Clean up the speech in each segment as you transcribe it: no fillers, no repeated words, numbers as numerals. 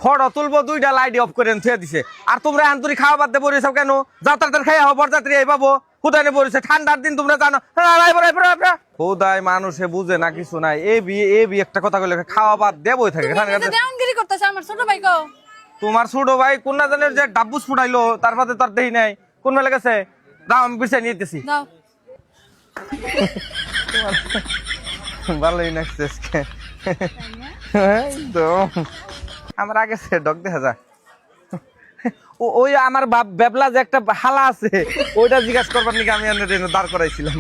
photo তুলবো 2টা light off করে থুয়ে দিছে আর তোমরা আন্তরিক খাওয়া বাদ দিয়ে পড়েছো কেন যাত্রাটার খাইয়া হবো বরযাত্রী এই পাবো হুদাইনে পড়েছে ঠান্ডার দিন তোমরা জানো হুদাই মানুষে বুঝে না কিছু নাই এ বি একটা কথা কইলে খাওয়া বাদ দিয়ে বই থাকে দেওয়ানগিরি করতেছে আমার ছোট ভাই গো তোমার ছোট ভাই কোন না জানের যে ডাব্বুস ফুটাইলো তার বাদে তোর দেই নাই কোন মেলে গেছে দাও আমি পিছিয়ে নিতেছি দাও ভালোই নাচছিস তো আমার আগে সে ডক দেখা যা ওই আমার বেবলা যে একটা হালা আছে ওইটা জিজ্ঞাসা করবার নাকি আমি দাঁড় করাইছিলাম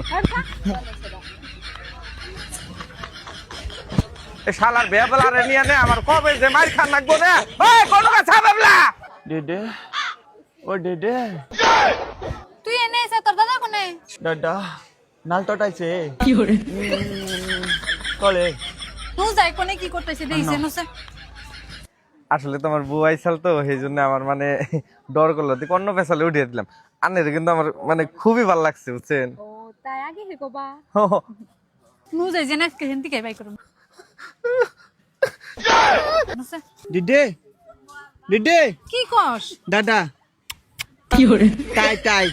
শালার বেবলা রে নিয়ে নে আমার কবে যে মার খান লাগবো না ওই কোন কথা বেবলা ডেডে ও ডেডে তুই এনে এসে তোর দাদা কোনে দাদা নাল টটাইছে কি করে কলে তুই যাই কোনে কি করতেছিস দেইছে নছে আসলে তোমার বুয়াই সাল তো সেই জন্য আমার মানে ডর করলো তুই অন্য পেছালে উঠিয়ে দিলাম আনের কিন্তু আমার মানে খুবই ভালো লাগছে বুঝছেন ও তাই আগে হে কোবা নু যাই জেনে কে হিন্দি কে বাই করব নছে ডেডে ডেডে কি কস দাদা কি করে টাই টাই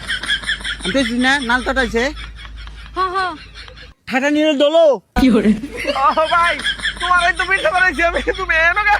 আমি তো না নাল টটাইছে হ্যাঁ হ্যাঁ ঠাটা নিয়ে দলো কি করে ও ভাই তোমার এই তো পিঠে বানাইছি আমি তুমি এনো গা